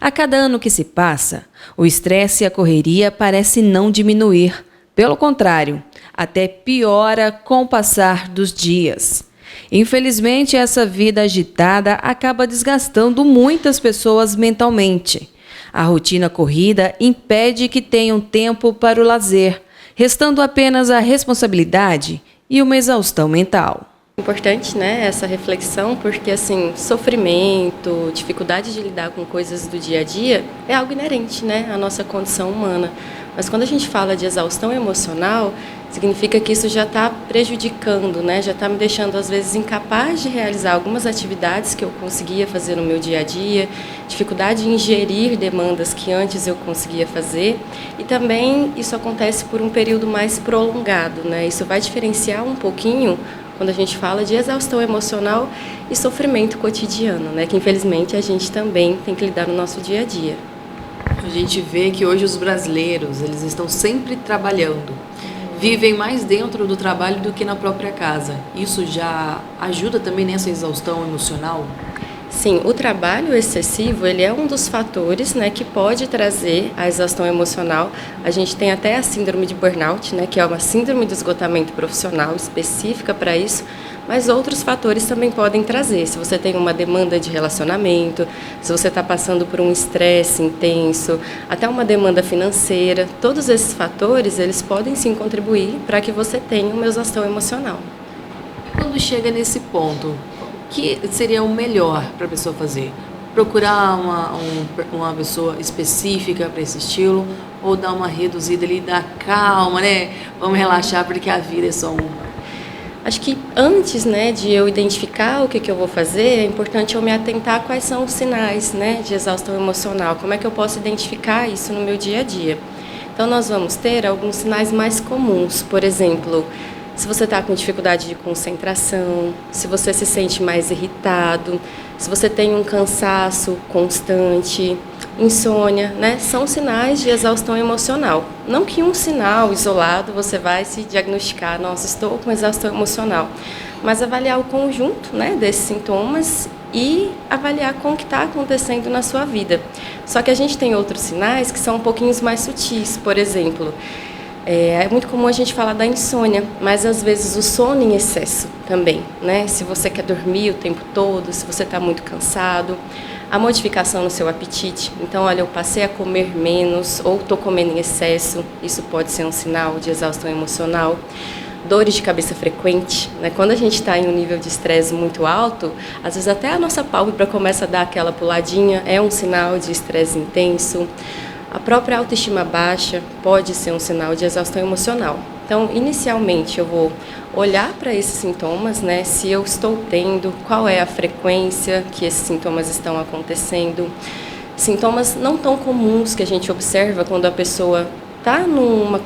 A cada ano que se passa, o estresse e a correria parecem não diminuir. Pelo contrário, até piora com o passar dos dias. Infelizmente, essa vida agitada acaba desgastando muitas pessoas mentalmente. A rotina corrida impede que tenham tempo para o lazer, restando apenas a responsabilidade e uma exaustão mental. Importante, né, essa reflexão, porque assim, sofrimento, dificuldade de lidar com coisas do dia a dia é algo inerente, né, à nossa condição humana. Mas quando a gente fala de exaustão emocional, significa que isso já está prejudicando, né, já está me deixando às vezes incapaz de realizar algumas atividades que eu conseguia fazer no meu dia a dia, dificuldade em gerir demandas que antes eu conseguia fazer, e também isso acontece por um período mais prolongado, né, isso vai diferenciar um pouquinho quando a gente fala de exaustão emocional e sofrimento cotidiano, né, que infelizmente a gente também tem que lidar no nosso dia a dia. A gente vê que hoje os brasileiros, eles estão sempre trabalhando, vivem mais dentro do trabalho do que na própria casa. Isso já ajuda também nessa exaustão emocional? Sim, o trabalho excessivo, ele é um dos fatores, né, que pode trazer a exaustão emocional. A gente tem até a síndrome de burnout, né, que é uma síndrome de esgotamento profissional específica para isso, mas outros fatores também podem trazer. Se você tem uma demanda de relacionamento, se você está passando por um estresse intenso, até uma demanda financeira, todos esses fatores, eles podem sim contribuir para que você tenha uma exaustão emocional. Quando chega nesse ponto, o que seria o melhor para a pessoa fazer? Procurar uma pessoa específica para esse estilo ou dar uma reduzida ali, dar calma, né? Vamos relaxar porque a vida é só uma. Acho que antes, né, de eu identificar o que eu vou fazer, é importante eu me atentar a quais são os sinais, né, de exaustão emocional, como é que eu posso identificar isso no meu dia a dia. Então, nós vamos ter alguns sinais mais comuns, por exemplo, se você está com dificuldade de concentração, se você se sente mais irritado, se você tem um cansaço constante, insônia, né? São sinais de exaustão emocional. Não que um sinal isolado você vai se diagnosticar, nossa, estou com exaustão emocional, mas avaliar o conjunto, né, desses sintomas e avaliar com o que está acontecendo na sua vida. Só que a gente tem outros sinais que são um pouquinho mais sutis, por exemplo. É muito comum a gente falar da insônia, mas às vezes o sono em excesso também, né? Se você quer dormir o tempo todo, se você está muito cansado, a modificação no seu apetite. Então, olha, eu passei a comer menos ou estou comendo em excesso, isso pode ser um sinal de exaustão emocional. Dores de cabeça frequente, né? Quando a gente está em um nível de estresse muito alto, às vezes até a nossa pálpebra começa a dar aquela puladinha, é um sinal de estresse intenso. A própria autoestima baixa pode ser um sinal de exaustão emocional. Então, inicialmente, eu vou olhar para esses sintomas, né? Se eu estou tendo, qual é a frequência que esses sintomas estão acontecendo. Sintomas não tão comuns que a gente observa quando a pessoa está num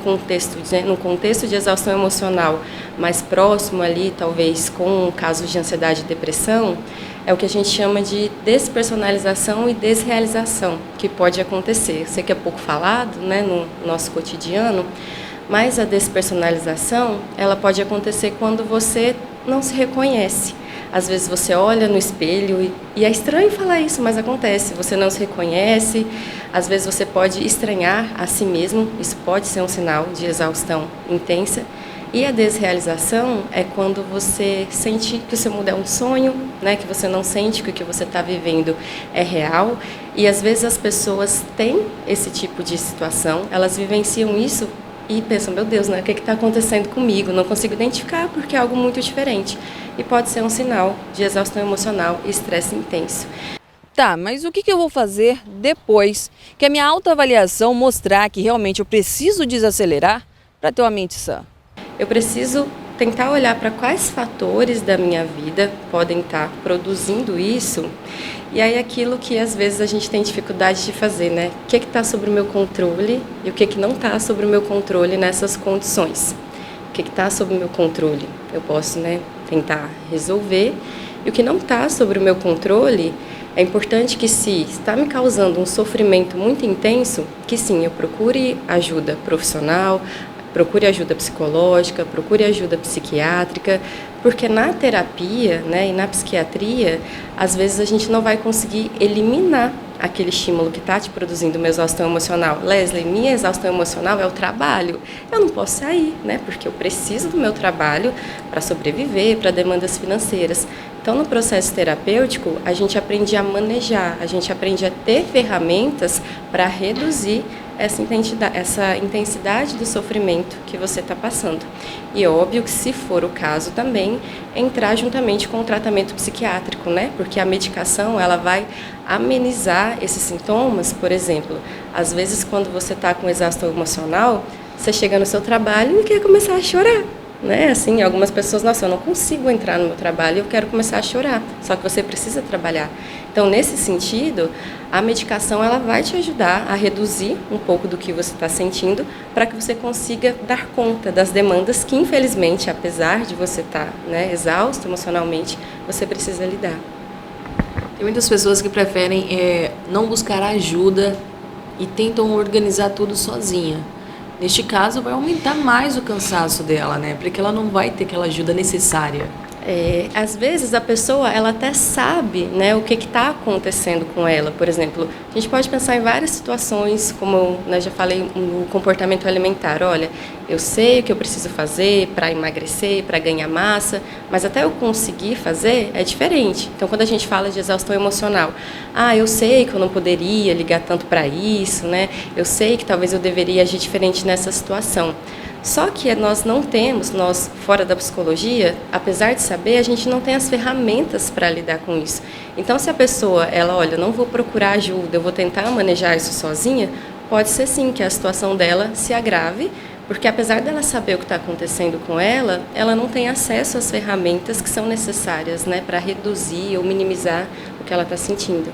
contexto de exaustão emocional mais próximo ali, talvez com casos de ansiedade e depressão, é o que a gente chama de despersonalização e desrealização, que pode acontecer. Eu sei que é pouco falado, né, no nosso cotidiano, mas a despersonalização, ela pode acontecer quando você não se reconhece. Às vezes você olha no espelho e é estranho falar isso, mas acontece. Você não se reconhece, às vezes você pode estranhar a si mesmo, isso pode ser um sinal de exaustão intensa. E a desrealização é quando você sente que o seu mundo é um sonho, né, que você não sente que o que você está vivendo é real. E às vezes as pessoas têm esse tipo de situação, elas vivenciam isso e pensam, meu Deus, né, o que está acontecendo comigo? Não consigo identificar porque é algo muito diferente. E pode ser um sinal de exaustão emocional e estresse intenso. Tá, mas o que eu vou fazer depois que a minha autoavaliação mostrar que realmente eu preciso desacelerar para ter uma mente sã? Eu preciso tentar olhar para quais fatores da minha vida podem estar produzindo isso, e aí aquilo que às vezes a gente tem dificuldade de fazer, né? O que está sob o meu controle e o que não está sob o meu controle nessas condições. O que está sob o meu controle? Eu posso, né, tentar resolver, e o que não está sob o meu controle, é importante que, se está me causando um sofrimento muito intenso, que sim, eu procure ajuda profissional, procure ajuda psicológica, procure ajuda psiquiátrica, Porque na terapia, né, e na psiquiatria, às vezes a gente não vai conseguir eliminar aquele estímulo que está te produzindo uma exaustão emocional. Leslie, minha exaustão emocional é o trabalho. Eu não posso sair, né, porque eu preciso do meu trabalho para sobreviver, para demandas financeiras. Então, no processo terapêutico, a gente aprende a manejar, a gente aprende a ter ferramentas para reduzir essa intensidade do sofrimento que você está passando. E óbvio que, se for o caso também, entrar juntamente com o tratamento psiquiátrico, né? Porque a medicação, ela vai amenizar esses sintomas. Por exemplo, às vezes quando você está com exaustão emocional, você chega no seu trabalho e quer começar a chorar. Né? Assim, algumas pessoas, nossa, eu não consigo entrar no meu trabalho, eu quero começar a chorar, só que você precisa trabalhar. Então, nesse sentido, a medicação ela vai te ajudar a reduzir um pouco do que você está sentindo, para que você consiga dar conta das demandas que, infelizmente, apesar de você estar, né, exausto emocionalmente, você precisa lidar. Tem muitas pessoas que preferem não buscar ajuda e tentam organizar tudo sozinha. Neste caso, vai aumentar mais o cansaço dela, né? Porque ela não vai ter aquela ajuda necessária. Às vezes a pessoa ela até sabe, né, o que está acontecendo com ela. Por exemplo, a gente pode pensar em várias situações, como eu já falei, no comportamento alimentar. Olha, eu sei o que eu preciso fazer para emagrecer, para ganhar massa, mas até eu conseguir fazer é diferente. Então, quando a gente fala de exaustão emocional, eu sei que eu não poderia ligar tanto para isso, né? Eu sei que talvez eu deveria agir diferente nessa situação. Só que nós não temos, nós fora da psicologia, apesar de saber, a gente não tem as ferramentas para lidar com isso. Então, se a pessoa, olha, eu não vou procurar ajuda, eu vou tentar manejar isso sozinha, pode ser sim que a situação dela se agrave, porque apesar dela saber o que está acontecendo com ela não tem acesso às ferramentas que são necessárias, né, para reduzir ou minimizar o que ela está sentindo.